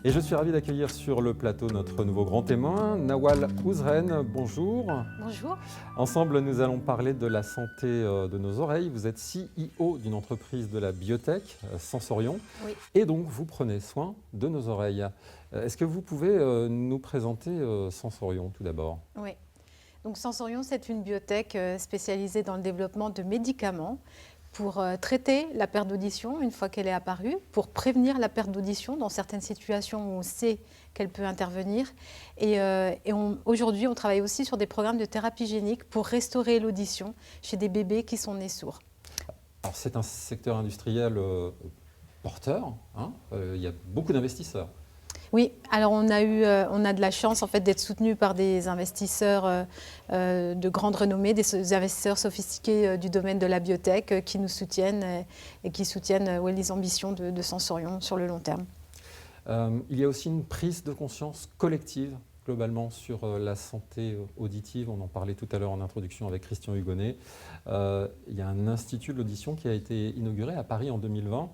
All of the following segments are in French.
Et je suis ravi d'accueillir sur le plateau notre nouveau grand témoin, Nawal Ouzren. Bonjour. Bonjour. Ensemble, nous allons parler de la santé de nos oreilles. Vous êtes CEO d'une entreprise de la biotech, Sensorion. Oui. Et donc, vous prenez soin de nos oreilles. Est-ce que vous pouvez nous présenter Sensorion tout d'abord? Oui. Donc Sensorion, c'est une biotech spécialisée dans le développement de médicaments pour traiter la perte d'audition une fois qu'elle est apparue, pour prévenir la perte d'audition dans certaines situations où on sait qu'elle peut intervenir. Aujourd'hui, on travaille aussi sur des programmes de thérapie génique pour restaurer l'audition chez des bébés qui sont nés sourds. Alors, c'est un secteur industriel porteur, hein. Il y a beaucoup d'investisseurs. Oui, alors on a de la chance en fait d'être soutenu par des investisseurs de grande renommée, des investisseurs sophistiqués du domaine de la biotech qui nous soutiennent et qui soutiennent les ambitions de Sensorion sur le long terme. Il y a aussi une prise de conscience collective globalement sur la santé auditive. On en parlait tout à l'heure en introduction avec Christian Hugonnet. Il y a un institut de l'audition qui a été inauguré à Paris en 2020.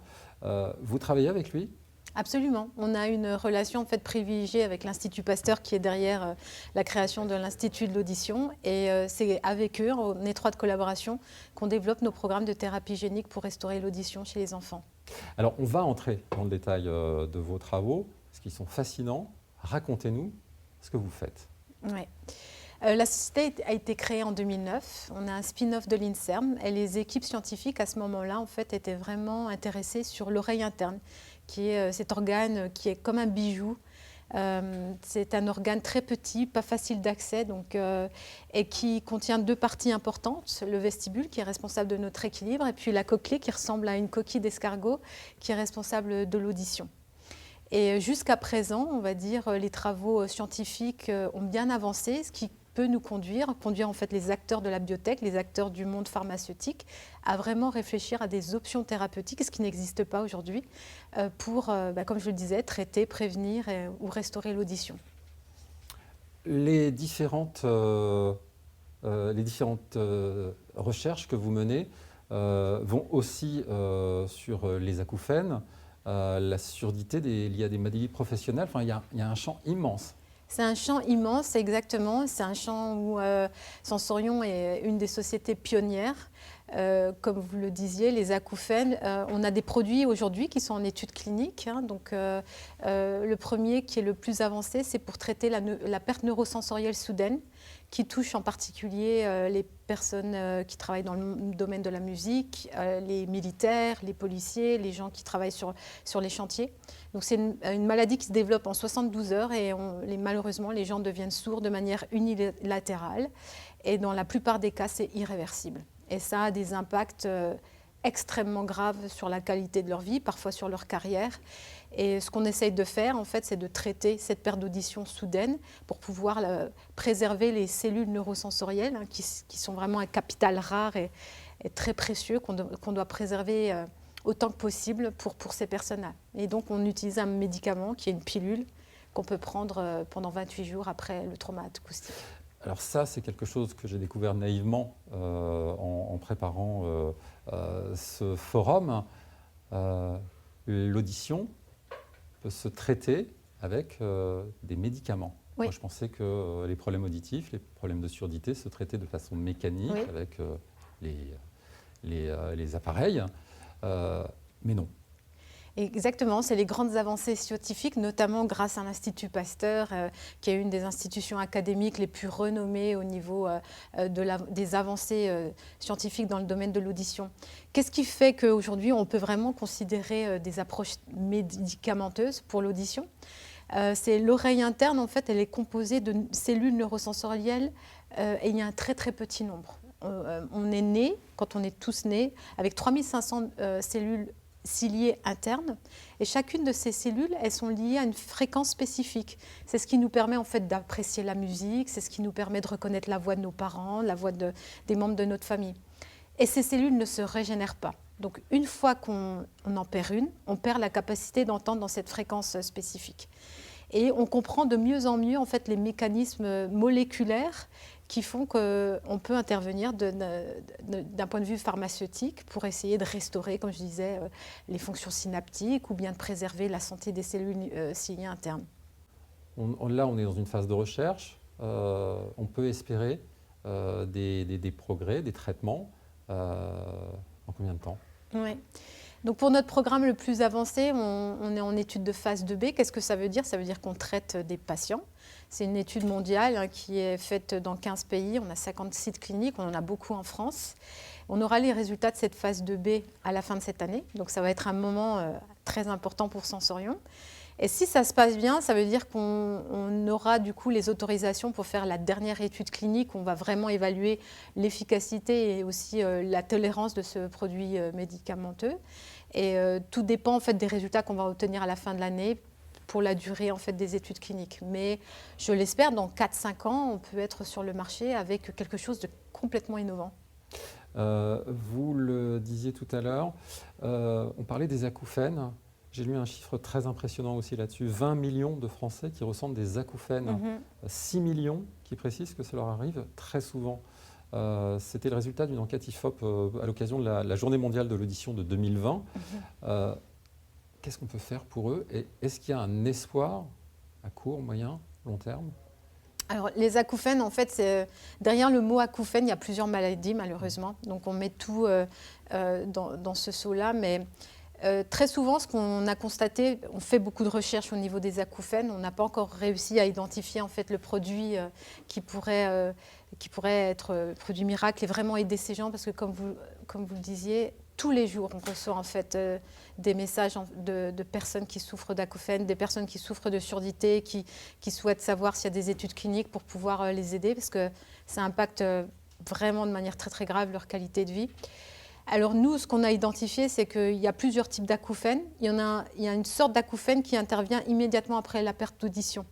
Vous travaillez avec lui ? Absolument. On a une relation en fait privilégiée avec l'Institut Pasteur qui est derrière la création de l'Institut de l'audition. Et c'est avec eux, en étroite collaboration, qu'on développe nos programmes de thérapie génique pour restaurer l'audition chez les enfants. Alors, on va entrer dans le détail de vos travaux, parce qu'ils sont fascinants. Racontez-nous ce que vous faites. Oui. La société a été créée en 2009. On a un spin-off de l'INSERM et les équipes scientifiques à ce moment-là en fait, étaient vraiment intéressées sur l'oreille interne, qui est cet organe qui est comme un bijou. C'est un organe très petit, pas facile d'accès, et qui contient deux parties importantes. Le vestibule qui est responsable de notre équilibre et puis la cochlée qui ressemble à une coquille d'escargot qui est responsable de l'audition. Et jusqu'à présent, on va dire, les travaux scientifiques ont bien avancé, ce qui peut nous conduire en fait les acteurs de la biotech, les acteurs du monde pharmaceutique, à vraiment réfléchir à des options thérapeutiques, ce qui n'existe pas aujourd'hui, pour, comme je le disais, traiter, prévenir ou restaurer l'audition. Les différentes recherches que vous menez vont aussi sur les acouphènes, la surdité liée à des maladies professionnelles. Enfin, il y a un champ immense. C'est un champ immense, exactement. C'est un champ où Sensorion est une des sociétés pionnières. Comme vous le disiez, les acouphènes, on a des produits aujourd'hui qui sont en études cliniques. Le premier qui est le plus avancé, c'est pour traiter la perte neurosensorielle soudaine, qui touche en particulier les personnes qui travaillent dans le domaine de la musique, les militaires, les policiers, les gens qui travaillent sur les chantiers. Donc c'est une maladie qui se développe en 72 heures et malheureusement les gens deviennent sourds de manière unilatérale et dans la plupart des cas c'est irréversible. Et ça a des impacts extrêmement graves sur la qualité de leur vie, parfois sur leur carrière. Et ce qu'on essaye de faire, en fait, c'est de traiter cette perte d'audition soudaine pour pouvoir préserver les cellules neurosensorielles, qui sont vraiment un capital rare et très précieux qu'on doit préserver autant que possible pour ces personnes-là. Et donc, on utilise un médicament qui est une pilule qu'on peut prendre pendant 28 jours après le trauma acoustique. Alors ça, c'est quelque chose que j'ai découvert naïvement en préparant ce forum. L'audition peut se traiter avec des médicaments. Oui. Moi, je pensais que les problèmes auditifs, les problèmes de surdité se traitaient de façon mécanique oui. avec les appareils, mais non. Exactement, c'est les grandes avancées scientifiques, notamment grâce à l'Institut Pasteur, qui est une des institutions académiques les plus renommées au niveau des avancées scientifiques dans le domaine de l'audition. Qu'est-ce qui fait qu'aujourd'hui, on peut vraiment considérer des approches médicamenteuses pour l'audition ? C'est l'oreille interne, en fait, elle est composée de cellules neurosensorielles et il y a un très très petit nombre. On est né, quand on est tous nés, avec 3500 cellules ciliées internes et chacune de ces cellules, elles sont liées à une fréquence spécifique. C'est ce qui nous permet en fait d'apprécier la musique, c'est ce qui nous permet de reconnaître la voix de nos parents, la voix des membres de notre famille. Et ces cellules ne se régénèrent pas. Donc une fois qu'on en perd une, on perd la capacité d'entendre dans cette fréquence spécifique. Et on comprend de mieux en mieux en fait les mécanismes moléculaires qui font qu'on peut intervenir d'un point de vue pharmaceutique pour essayer de restaurer, comme je disais, les fonctions synaptiques ou bien de préserver la santé des cellules ciliées internes. Là, on est dans une phase de recherche. On peut espérer des progrès, des traitements. En combien de temps? Oui. Donc pour notre programme le plus avancé, on est en étude de phase 2B. Qu'est-ce que ça veut dire? Ça veut dire qu'on traite des patients. C'est une étude mondiale qui est faite dans 15 pays. On a 50 sites cliniques, on en a beaucoup en France. On aura les résultats de cette phase 2B à la fin de cette année. Donc ça va être un moment très important pour Sensorion. Et si ça se passe bien, ça veut dire qu'on aura du coup les autorisations pour faire la dernière étude clinique. On va vraiment évaluer l'efficacité et aussi la tolérance de ce produit médicamenteux. Et tout dépend en fait des résultats qu'on va obtenir à la fin de l'année pour la durée en fait des études cliniques. Mais je l'espère, dans 4-5 ans, on peut être sur le marché avec quelque chose de complètement innovant. Vous le disiez tout à l'heure, on parlait des acouphènes. J'ai lu un chiffre très impressionnant aussi là-dessus. 20 millions de Français qui ressentent des acouphènes. 6 millions qui précisent que ça leur arrive très souvent. C'était le résultat d'une enquête IFOP à l'occasion de la Journée mondiale de l'audition de 2020. Qu'est-ce qu'on peut faire pour eux? Et est-ce qu'il y a un espoir à court, moyen, long terme? Alors, les acouphènes, en fait, derrière le mot acouphène, il y a plusieurs maladies, malheureusement. Donc, on met tout dans ce seau-là. Mais très souvent, ce qu'on a constaté, on fait beaucoup de recherches au niveau des acouphènes. On n'a pas encore réussi à identifier en fait, le produit qui pourrait être produit miracle et vraiment aider ces gens. Parce que, comme vous le disiez, tous les jours, on reçoit en fait des messages de personnes qui souffrent d'acouphènes, des personnes qui souffrent de surdité, qui souhaitent savoir s'il y a des études cliniques pour pouvoir les aider, parce que ça impacte vraiment de manière très très grave leur qualité de vie. Alors nous, ce qu'on a identifié, c'est qu'il y a plusieurs types d'acouphènes. Il y a une sorte d'acouphène qui intervient immédiatement après la perte d'audition.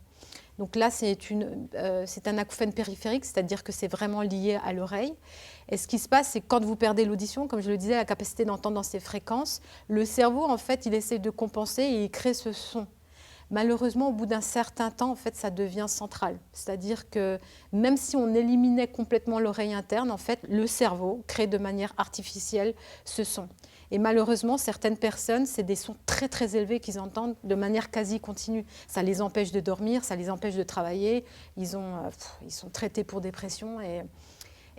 Donc là, c'est un acouphène périphérique, c'est-à-dire que c'est vraiment lié à l'oreille. Et ce qui se passe, c'est que quand vous perdez l'audition, comme je le disais, la capacité d'entendre dans ces fréquences, le cerveau, en fait, il essaie de compenser et il crée ce son. Malheureusement, au bout d'un certain temps, en fait, ça devient central. C'est-à-dire que même si on éliminait complètement l'oreille interne, en fait, le cerveau crée de manière artificielle ce son. Et malheureusement, certaines personnes, c'est des sons très très élevés qu'ils entendent de manière quasi continue. Ça les empêche de dormir, ça les empêche de travailler. Ils sont traités pour dépression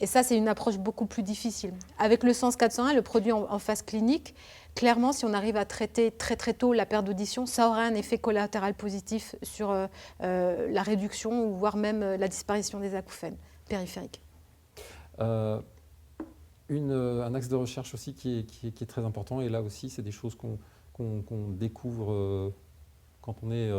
et ça, c'est une approche beaucoup plus difficile. Avec le Sens 401, le produit en phase clinique, clairement, si on arrive à traiter très très tôt la perte d'audition, ça aura un effet collatéral positif sur la réduction ou voire même la disparition des acouphènes périphériques. Un axe de recherche aussi qui est très important, et là aussi, c'est des choses qu'on découvre quand on n'est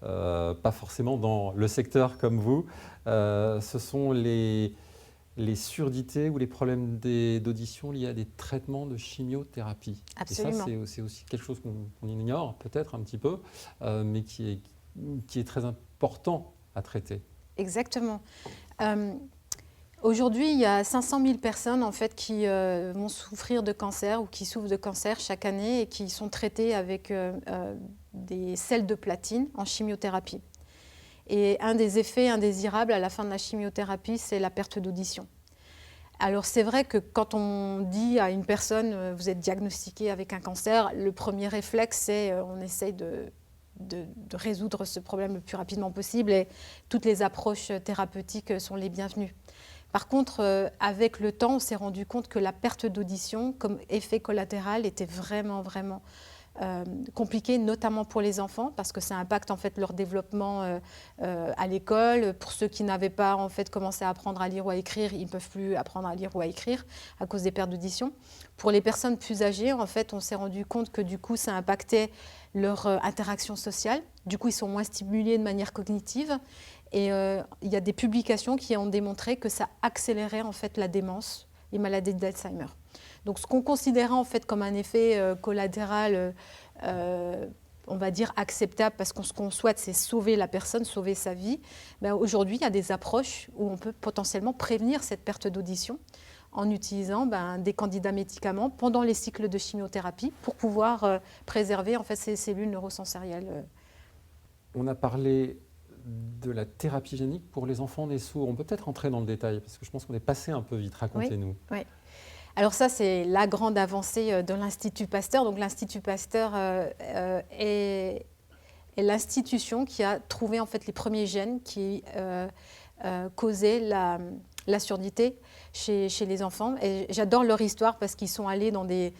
pas forcément dans le secteur comme vous. Ce sont les surdités ou les problèmes d'audition liés à des traitements de chimiothérapie. Absolument. Et ça, c'est aussi quelque chose qu'on ignore peut-être un petit peu, mais qui est très important à traiter. Exactement. Aujourd'hui, il y a 500 000 personnes en fait, qui vont souffrir de cancer ou qui souffrent de cancer chaque année et qui sont traitées avec des sels de platine en chimiothérapie. Et un des effets indésirables à la fin de la chimiothérapie, c'est la perte d'audition. Alors c'est vrai que quand on dit à une personne, vous êtes diagnostiqué avec un cancer, le premier réflexe, c'est on essaye de résoudre ce problème le plus rapidement possible et toutes les approches thérapeutiques sont les bienvenues. Par contre, avec le temps, on s'est rendu compte que la perte d'audition comme effet collatéral était vraiment compliqué, notamment pour les enfants, parce que ça impacte en fait leur développement à l'école. Pour ceux qui n'avaient pas en fait commencé à apprendre à lire ou à écrire, ils ne peuvent plus apprendre à lire ou à écrire à cause des pertes d'audition. Pour les personnes plus âgées, en fait, on s'est rendu compte que du coup, ça impactait leur interaction sociale. Du coup, ils sont moins stimulés de manière cognitive. Et il y a des publications qui ont démontré que ça accélérait en fait la démence, les maladies d'Alzheimer. Donc, ce qu'on considérait en fait comme un effet collatéral, on va dire acceptable, parce que ce qu'on souhaite, c'est sauver la personne, sauver sa vie. Ben, aujourd'hui, il y a des approches où on peut potentiellement prévenir cette perte d'audition en utilisant des candidats médicaments pendant les cycles de chimiothérapie pour pouvoir préserver en fait ces cellules neurosensorielles. On a parlé de la thérapie génique pour les enfants nés sourds. On peut peut-être rentrer dans le détail, parce que je pense qu'on est passé un peu vite. Racontez-nous. Oui. Alors ça, c'est la grande avancée de l'Institut Pasteur. Donc l'Institut Pasteur est l'institution qui a trouvé en fait les premiers gènes qui causaient la surdité chez les enfants. Et j'adore leur histoire parce qu'ils sont allés dans des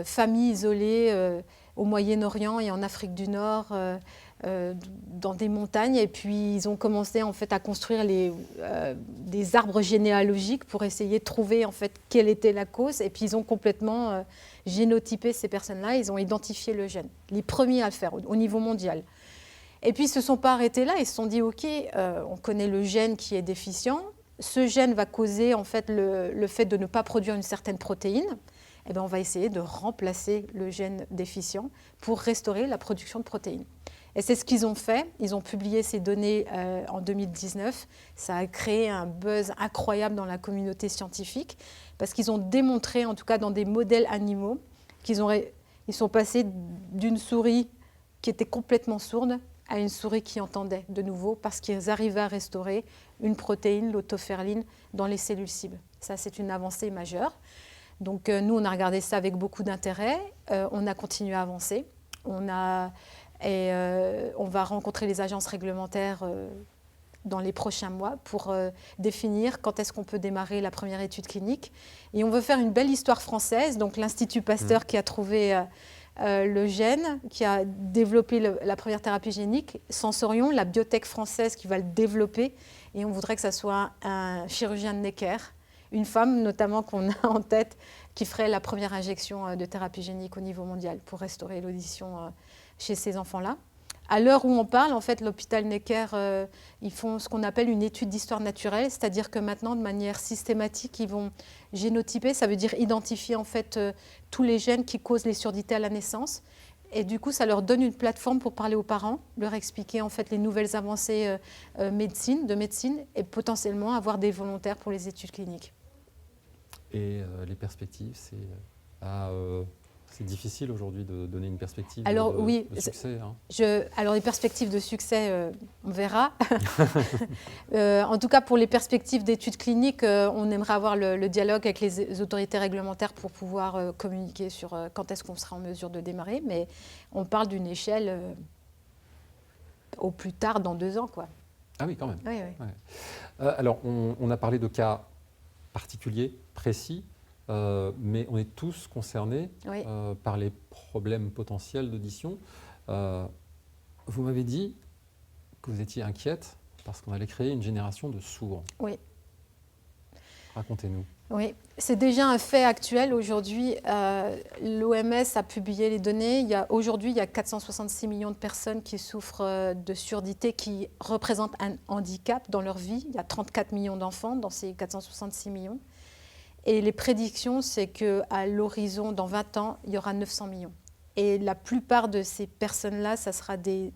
familles isolées au Moyen-Orient et en Afrique du Nord, dans des montagnes, et puis ils ont commencé en fait à construire des arbres généalogiques pour essayer de trouver en fait quelle était la cause, et puis ils ont complètement génotypé ces personnes-là, ils ont identifié le gène, les premiers à le faire au niveau mondial. Et puis ils ne se sont pas arrêtés là, ils se sont dit ok, on connaît le gène qui est déficient, ce gène va causer en fait le fait de ne pas produire une certaine protéine. Eh bien, on va essayer de remplacer le gène déficient pour restaurer la production de protéines. Et c'est ce qu'ils ont fait. Ils ont publié ces données en 2019. Ça a créé un buzz incroyable dans la communauté scientifique parce qu'ils ont démontré, en tout cas dans des modèles animaux, ils sont passés d'une souris qui était complètement sourde à une souris qui entendait de nouveau parce qu'ils arrivaient à restaurer une protéine, l'autoferline, dans les cellules cibles. Ça, c'est une avancée majeure. Donc nous, on a regardé ça avec beaucoup d'intérêt. On a continué à avancer. On va rencontrer les agences réglementaires dans les prochains mois pour définir quand est-ce qu'on peut démarrer la première étude clinique. Et on veut faire une belle histoire française. Donc l'Institut Pasteur qui a trouvé le gène, qui a développé la première thérapie génique, Sensorion, la biotech française qui va le développer. Et on voudrait que ça soit un chirurgien de Necker, une femme notamment qu'on a en tête, qui ferait la première injection de thérapie génique au niveau mondial pour restaurer l'audition chez ces enfants-là. À l'heure où on parle, en fait, l'hôpital Necker, ils font ce qu'on appelle une étude d'histoire naturelle, c'est-à-dire que maintenant, de manière systématique, ils vont génotyper, ça veut dire identifier en fait tous les gènes qui causent les surdités à la naissance. Et du coup, ça leur donne une plateforme pour parler aux parents, leur expliquer en fait les nouvelles avancées de médecine et potentiellement avoir des volontaires pour les études cliniques. Et les perspectives, c'est difficile aujourd'hui de donner une perspective de succès. Alors les perspectives de succès, on verra. En tout cas, pour les perspectives d'études cliniques, on aimerait avoir le dialogue avec les autorités réglementaires pour pouvoir communiquer sur quand est-ce qu'on sera en mesure de démarrer. Mais on parle d'une échelle au plus tard dans 2 ans, quoi. Ah oui, quand même. Oui. Ouais. Alors, on a parlé de cas particuliers, précis. Mais on est tous concernés par les problèmes potentiels d'audition. Vous m'avez dit que vous étiez inquiète parce qu'on allait créer une génération de sourds. Oui. Racontez-nous. Oui, c'est déjà un fait actuel. Aujourd'hui, l'OMS a publié les données. Aujourd'hui, il y a 466 millions de personnes qui souffrent de surdité, qui représentent un handicap dans leur vie. Il y a 34 millions d'enfants dans ces 466 millions. Et les prédictions, c'est qu'à l'horizon, dans 20 ans, il y aura 900 millions. Et la plupart de ces personnes-là, ça sera des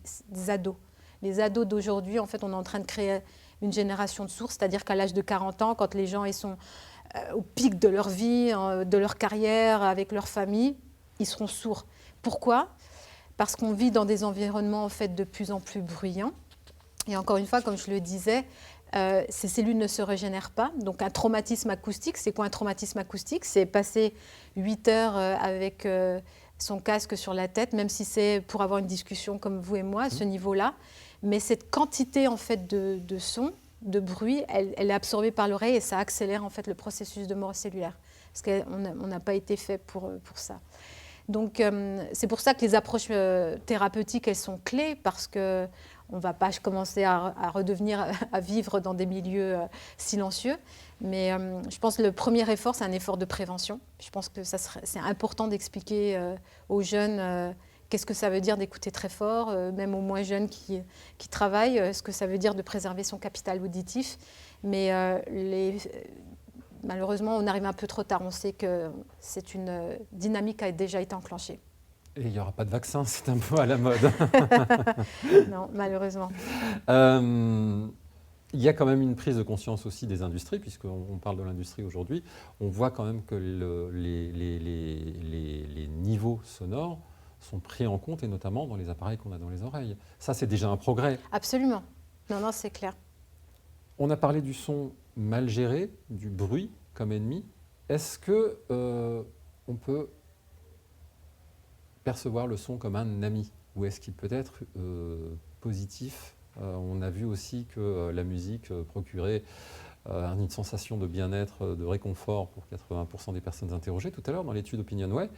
ados. Les ados d'aujourd'hui, en fait, on est en train de créer une génération de sourds, c'est-à-dire qu'à l'âge de 40 ans, quand les gens ils sont au pic de leur vie, de leur carrière, avec leur famille, ils seront sourds. Pourquoi ? Parce qu'on vit dans des environnements en fait, de plus en plus bruyants. Et encore une fois, comme je le disais, ces cellules ne se régénèrent pas. Donc un traumatisme acoustique, c'est quoi un traumatisme acoustique ? C'est passer 8 heures avec son casque sur la tête, même si c'est pour avoir une discussion comme vous et moi à ce niveau-là. Mais cette quantité en fait, de son, de bruit, elle est absorbée par l'oreille et ça accélère en fait, le processus de mort cellulaire. Parce qu'on n'a pas été fait pour ça. Donc c'est pour ça que les approches thérapeutiques, elles sont clés parce que on ne va pas commencer à vivre dans des milieux silencieux. Mais je pense que le premier effort, c'est un effort de prévention. Je pense que c'est important d'expliquer aux jeunes qu'est-ce que ça veut dire d'écouter très fort, même aux moins jeunes qui travaillent, ce que ça veut dire de préserver son capital auditif. Mais malheureusement, on arrive un peu trop tard. On sait que c'est une dynamique qui a déjà été enclenchée. Et il n'y aura pas de vaccin, c'est un peu à la mode. Non, malheureusement. Il y a quand même une prise de conscience aussi des industries, puisqu'on parle de l'industrie aujourd'hui. On voit quand même que les niveaux sonores sont pris en compte, et notamment dans les appareils qu'on a dans les oreilles. Ça, c'est déjà un progrès. Absolument. Non, non, c'est clair. On a parlé du son mal géré, du bruit comme ennemi. Est-ce que on peut percevoir le son comme un ami, ou est-ce qu'il peut être positif? On a vu aussi que la musique procurait une sensation de bien-être, de réconfort pour 80% des personnes interrogées tout à l'heure dans l'étude OpinionWay.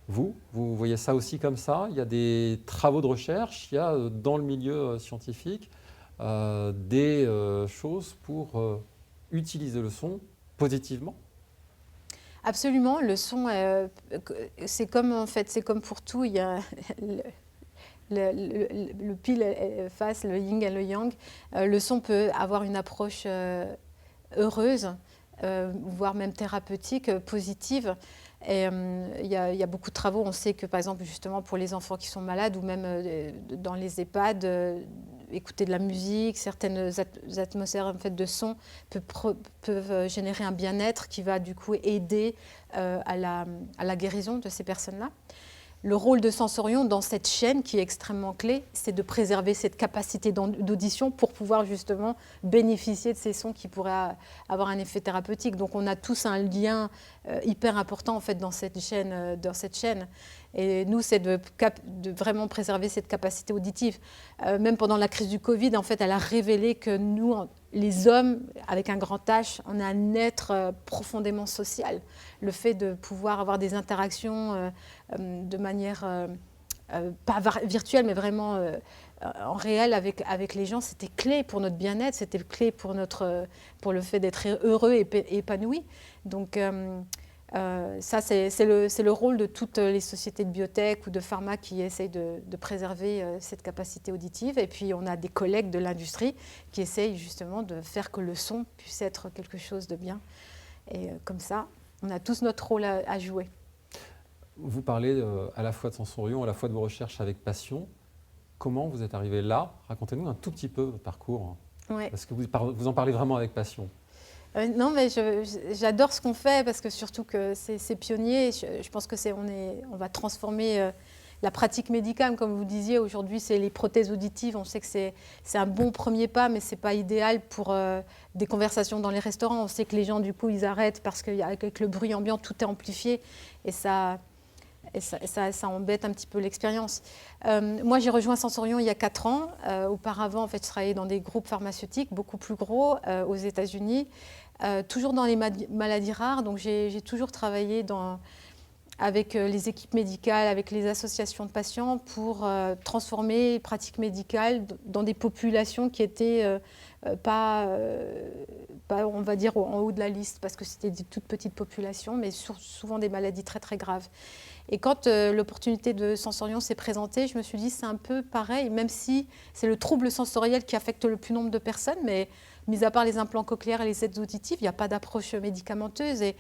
Vous voyez ça aussi comme ça? Il y a des travaux de recherche, il y a dans le milieu scientifique des choses pour utiliser le son positivement? Absolument. Le son, c'est comme en fait, c'est comme pour tout. Il y a le pile et face, le yin et le yang. Le son peut avoir une approche heureuse, voire même thérapeutique, positive. Et il y a beaucoup de travaux. On sait que, par exemple, justement, pour les enfants qui sont malades ou même dans les EHPAD, écouter de la musique, certaines atmosphères en fait, de son peuvent générer un bien-être qui va du coup aider à la guérison de ces personnes-là. Le rôle de Sensorion dans cette chaîne qui est extrêmement clé, c'est de préserver cette capacité d'audition pour pouvoir justement bénéficier de ces sons qui pourraient avoir un effet thérapeutique. Donc on a tous un lien hyper important en fait dans cette chaîne. Et nous, c'est de vraiment préserver cette capacité auditive. Même pendant la crise du Covid, en fait, elle a révélé que nous, les hommes, avec un grand H, on a un être profondément social. Le fait de pouvoir avoir des interactions de manière pas virtuelle, mais vraiment en réel avec les gens, c'était clé pour notre bien-être, c'était clé pour le fait d'être heureux et épanoui. Donc ça, c'est le rôle de toutes les sociétés de biotech ou de pharma qui essayent de préserver cette capacité auditive. Et puis, on a des collègues de l'industrie qui essayent justement de faire que le son puisse être quelque chose de bien. Et comme ça, on a tous notre rôle à jouer. Vous parlez à la fois de Sensorion, à la fois de vos recherches avec passion. Comment vous êtes arrivé là? Racontez-nous un tout petit peu votre parcours. Ouais. Parce que vous en parlez vraiment avec passion. Non, mais j'adore ce qu'on fait parce que surtout que c'est pionnier. Je pense que on va transformer la pratique médicale, comme vous disiez. Aujourd'hui, c'est les prothèses auditives. On sait que c'est un bon premier pas, mais c'est pas idéal pour des conversations dans les restaurants. On sait que les gens, du coup, ils arrêtent parce qu'avec le bruit ambiant, tout est amplifié et ça embête un petit peu l'expérience. Moi, j'ai rejoint Sensorion il y a 4 ans. Auparavant, en fait, je travaillais dans des groupes pharmaceutiques beaucoup plus gros aux États-Unis. Toujours dans les maladies rares, donc j'ai toujours travaillé avec les équipes médicales, avec les associations de patients pour transformer les pratiques médicales dans des populations qui étaient pas, on va dire, en haut de la liste, parce que c'était des toutes petites populations, mais souvent des maladies très très graves. Et quand l'opportunité de Sensorion s'est présentée, je me suis dit c'est un peu pareil, même si c'est le trouble sensoriel qui affecte le plus nombre de personnes, mais mis à part les implants cochléaires et les aides auditives, il n'y a pas d'approche médicamenteuse. Et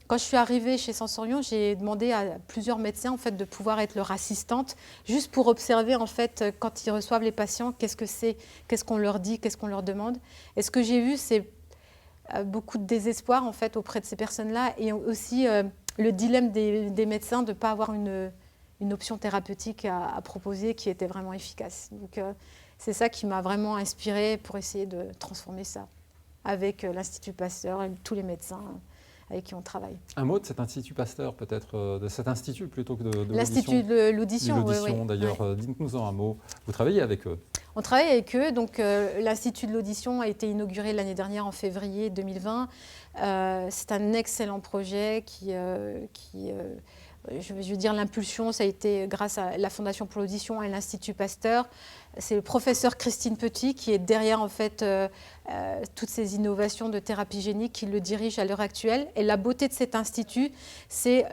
quand je suis arrivée chez Sensorion, j'ai demandé à plusieurs médecins en fait, de pouvoir être leur assistante, juste pour observer en fait, quand ils reçoivent les patients, qu'est-ce que c'est, qu'est-ce qu'on leur dit, qu'est-ce qu'on leur demande. Et ce que j'ai vu, c'est beaucoup de désespoir en fait, auprès de ces personnes-là et aussi le dilemme des médecins de ne pas avoir une option thérapeutique à proposer qui était vraiment efficace. Donc, c'est ça qui m'a vraiment inspirée pour essayer de transformer ça avec l'Institut Pasteur et tous les médecins avec qui on travaille. Un mot de cet Institut Pasteur, peut-être, de cet institut plutôt que de l'Institut de l'audition. Oui. D'ailleurs, ouais. Dites-nous-en un mot. Vous travaillez avec eux? On travaille avec eux. Donc, l'Institut de l'audition a été inauguré l'année dernière en février 2020. C'est un excellent projet je veux dire, l'impulsion, ça a été grâce à la Fondation pour l'audition et l'Institut Pasteur. C'est le professeur Christine Petit qui est derrière en fait, toutes ces innovations de thérapie génique qui le dirige à l'heure actuelle. Et la beauté de cet institut, c'est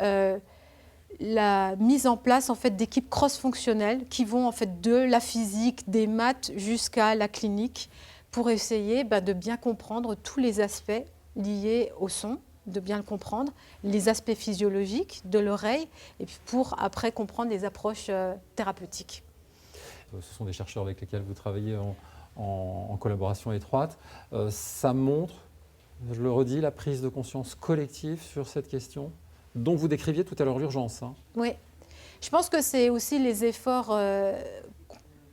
la mise en place en fait, d'équipes cross-fonctionnelles qui vont en fait, de la physique, des maths jusqu'à la clinique pour essayer de bien comprendre tous les aspects liés au son, de bien le comprendre, les aspects physiologiques de l'oreille, et puis pour après comprendre les approches thérapeutiques. Ce sont des chercheurs avec lesquels vous travaillez en collaboration étroite. Ça montre, je le redis, la prise de conscience collective sur cette question dont vous décriviez tout à l'heure l'urgence. Oui. Je pense que c'est aussi les efforts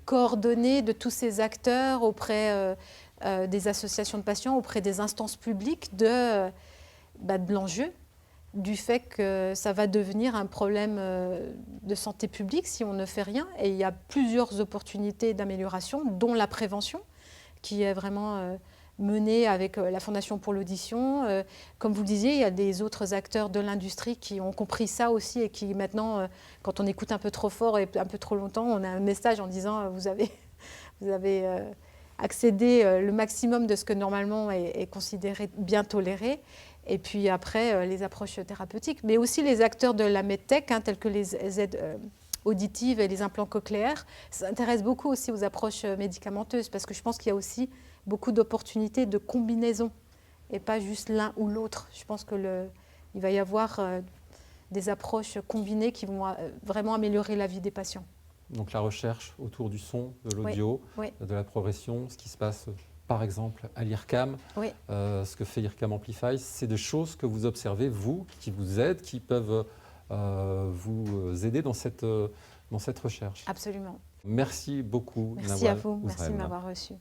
coordonnés de tous ces acteurs auprès des associations de patients, auprès des instances publiques de l'enjeu, du fait que ça va devenir un problème de santé publique si on ne fait rien. Et il y a plusieurs opportunités d'amélioration, dont la prévention, qui est vraiment menée avec la Fondation pour l'audition. Comme vous le disiez, il y a des autres acteurs de l'industrie qui ont compris ça aussi et qui maintenant, quand on écoute un peu trop fort et un peu trop longtemps, on a un message en disant vous avez accédé le maximum de ce que normalement est considéré bien toléré. Et puis après, les approches thérapeutiques, mais aussi les acteurs de la medtech, tels que les aides auditives et les implants cochléaires, s'intéressent beaucoup aussi aux approches médicamenteuses, parce que je pense qu'il y a aussi beaucoup d'opportunités de combinaison, et pas juste l'un ou l'autre. Je pense qu'il va y avoir des approches combinées qui vont vraiment améliorer la vie des patients. Donc la recherche autour du son, de l'audio, oui. de la progression, ce qui se passe par exemple à l'IRCAM, oui. Ce que fait l'IRCAM Amplify, c'est des choses que vous observez, vous, qui vous aident, qui peuvent vous aider dans cette recherche. Absolument. Merci beaucoup. Merci à vous, merci de m'avoir reçu.